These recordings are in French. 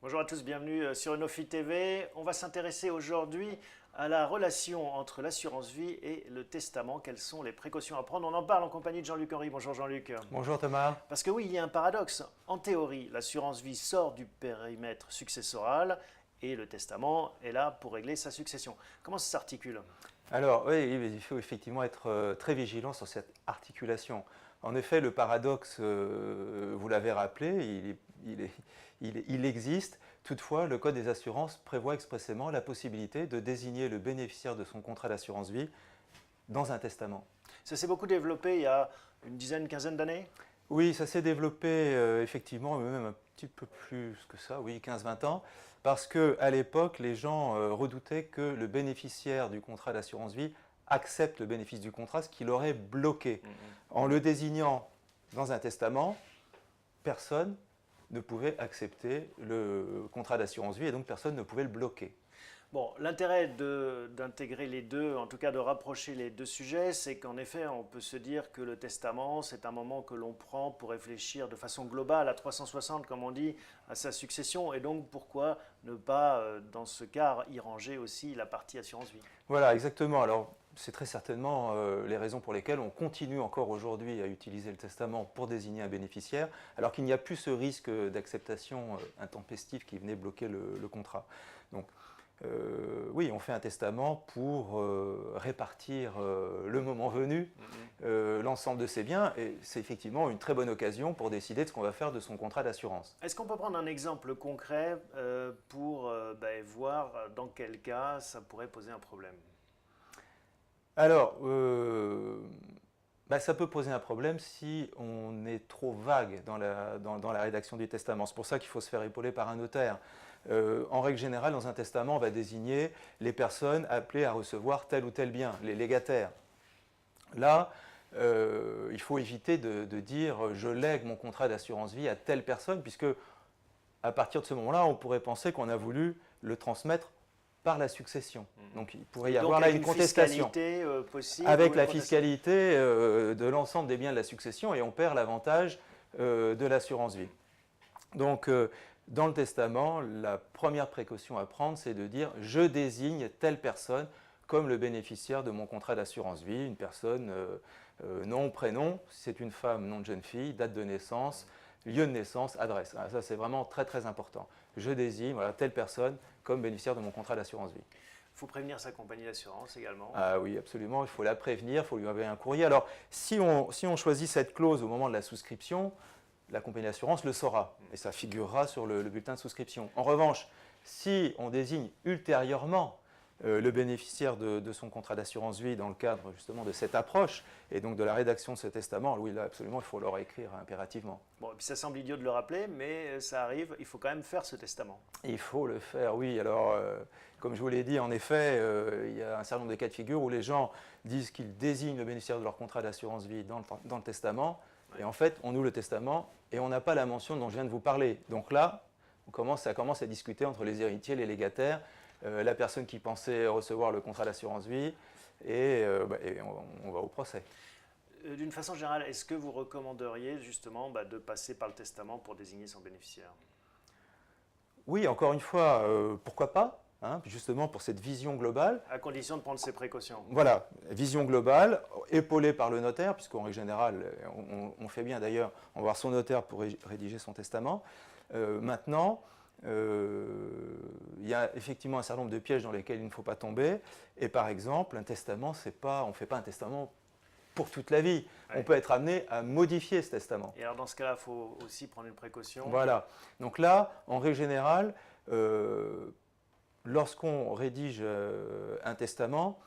Bonjour à tous, bienvenue sur Unofi TV. On va s'intéresser aujourd'hui à la relation entre l'assurance vie et le testament. Quelles sont les précautions à prendre? On en parle en compagnie de Jean-Luc Henry. Bonjour Jean-Luc. Bonjour Thomas. Parce que oui, il y a un paradoxe. En théorie, l'assurance vie sort du périmètre successoral et le testament est là pour régler sa succession. Comment ça s'articule? Alors oui, il faut effectivement être très vigilant sur cette articulation. En effet, le paradoxe, vous l'avez rappelé, il existe. Toutefois, le Code des assurances prévoit expressément la possibilité de désigner le bénéficiaire de son contrat d'assurance vie dans un testament. Ça s'est beaucoup développé il y a une dizaine, quinzaine d'années? Oui, ça s'est développé effectivement, même un petit peu plus que ça, oui, 15-20 ans, parce qu'à l'époque, les gens redoutaient que le bénéficiaire du contrat d'assurance vie accepte le bénéfice du contrat, ce qui l'aurait bloqué. En le désignant dans un testament, personne ne pouvait accepter le contrat d'assurance vie et donc personne ne pouvait le bloquer. Bon, l'intérêt d'intégrer les deux, en tout cas de rapprocher les deux sujets, c'est qu'en effet, on peut se dire que le testament, c'est un moment que l'on prend pour réfléchir de façon globale, à 360, comme on dit, à sa succession. Et donc, pourquoi ne pas, dans ce cas, y ranger aussi la partie assurance vie? Voilà, exactement. Alors, c'est très certainement les raisons pour lesquelles on continue encore aujourd'hui à utiliser le testament pour désigner un bénéficiaire, alors qu'il n'y a plus ce risque d'acceptation intempestive qui venait bloquer le contrat. Donc, oui, on fait un testament pour répartir le moment venu l'ensemble de ses biens et c'est effectivement une très bonne occasion pour décider de ce qu'on va faire de son contrat d'assurance. Est-ce qu'on peut prendre un exemple concret pour voir dans quel cas ça pourrait poser un problème? Alors, ça peut poser un problème si on est trop vague dans la rédaction du testament. C'est pour ça qu'il faut se faire épauler par un notaire. En règle générale, dans un testament, on va désigner les personnes appelées à recevoir tel ou tel bien, les légataires. Là, il faut éviter de dire « je lègue mon contrat d'assurance vie à telle personne » puisque à partir de ce moment-là, on pourrait penser qu'on a voulu le transmettre par la succession. Donc il pourrait y avoir là une contestation possible, avec la fiscalité de l'ensemble des biens de la succession et on perd l'avantage de l'assurance vie. Donc dans le testament, la première précaution à prendre, c'est de dire « je désigne telle personne comme le bénéficiaire de mon contrat d'assurance vie », une personne, nom, prénom, si c'est une femme, nom de jeune fille, date de naissance, lieu de naissance, adresse. Ça, c'est vraiment très très important. Je désigne telle personne comme bénéficiaire de mon contrat d'assurance vie. Il faut prévenir sa compagnie d'assurance également. Ah oui, absolument, il faut la prévenir, il faut lui envoyer un courrier. Alors, si on choisit cette clause au moment de la souscription, la compagnie d'assurance le saura et ça figurera sur le bulletin de souscription. En revanche, si on désigne ultérieurement le bénéficiaire de son contrat d'assurance vie dans le cadre justement de cette approche et donc de la rédaction de ce testament, oui, là, absolument, il faut leur écrire impérativement. Bon, et puis ça semble idiot de le rappeler, mais ça arrive, il faut quand même faire ce testament. Il faut le faire, oui. Alors, comme je vous l'ai dit, en effet, il y a un certain nombre de cas de figure où les gens disent qu'ils désignent le bénéficiaire de leur contrat d'assurance vie dans le testament, et en fait, on ouvre le testament et on n'a pas la mention dont je viens de vous parler. Donc là, ça commence à discuter entre les héritiers, les légataires, la personne qui pensait recevoir le contrat d'assurance vie, et on va au procès. D'une façon générale, est-ce que vous recommanderiez justement de passer par le testament pour désigner son bénéficiaire? Oui, encore une fois, pourquoi pas, hein, justement pour cette vision globale. À condition de prendre ses précautions. Voilà, vision globale, épaulée par le notaire, puisqu'en règle générale, on fait bien d'ailleurs, on va voir son notaire pour rédiger son testament. Maintenant, il y a effectivement un certain nombre de pièges dans lesquels il ne faut pas tomber. Et par exemple, un testament, on ne fait pas un testament pour toute la vie. Ouais. On peut être amené à modifier ce testament. Et alors dans ce cas-là, il faut aussi prendre une précaution. Voilà. Donc là, en règle générale, lorsqu'on rédige un testament,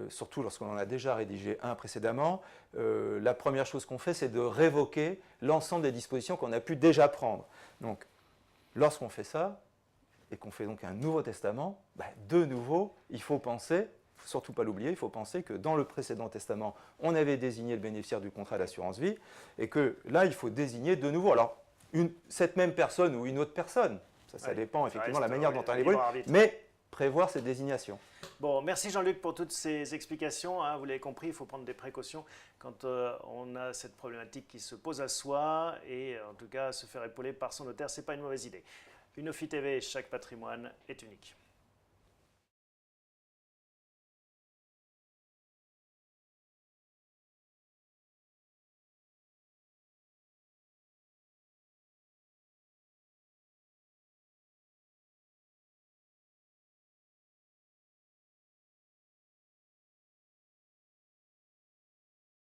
surtout lorsqu'on en a déjà rédigé un précédemment, la première chose qu'on fait, c'est de révoquer l'ensemble des dispositions qu'on a pu déjà prendre. Donc, lorsqu'on fait ça, et qu'on fait donc un nouveau testament, de nouveau, il faut penser, surtout pas l'oublier, il faut penser que dans le précédent testament, on avait désigné le bénéficiaire du contrat d'assurance vie, et que là, il faut désigner de nouveau, alors, cette même personne ou une autre personne, ça dépend effectivement de la manière dont on évolue, mais prévoir cette désignation. Bon, merci Jean-Luc pour toutes ces explications. Hein, vous l'avez compris, il faut prendre des précautions quand on a cette problématique qui se pose à soi et en tout cas se faire épauler par son notaire, ce n'est pas une mauvaise idée. Unofi TV, chaque patrimoine est unique.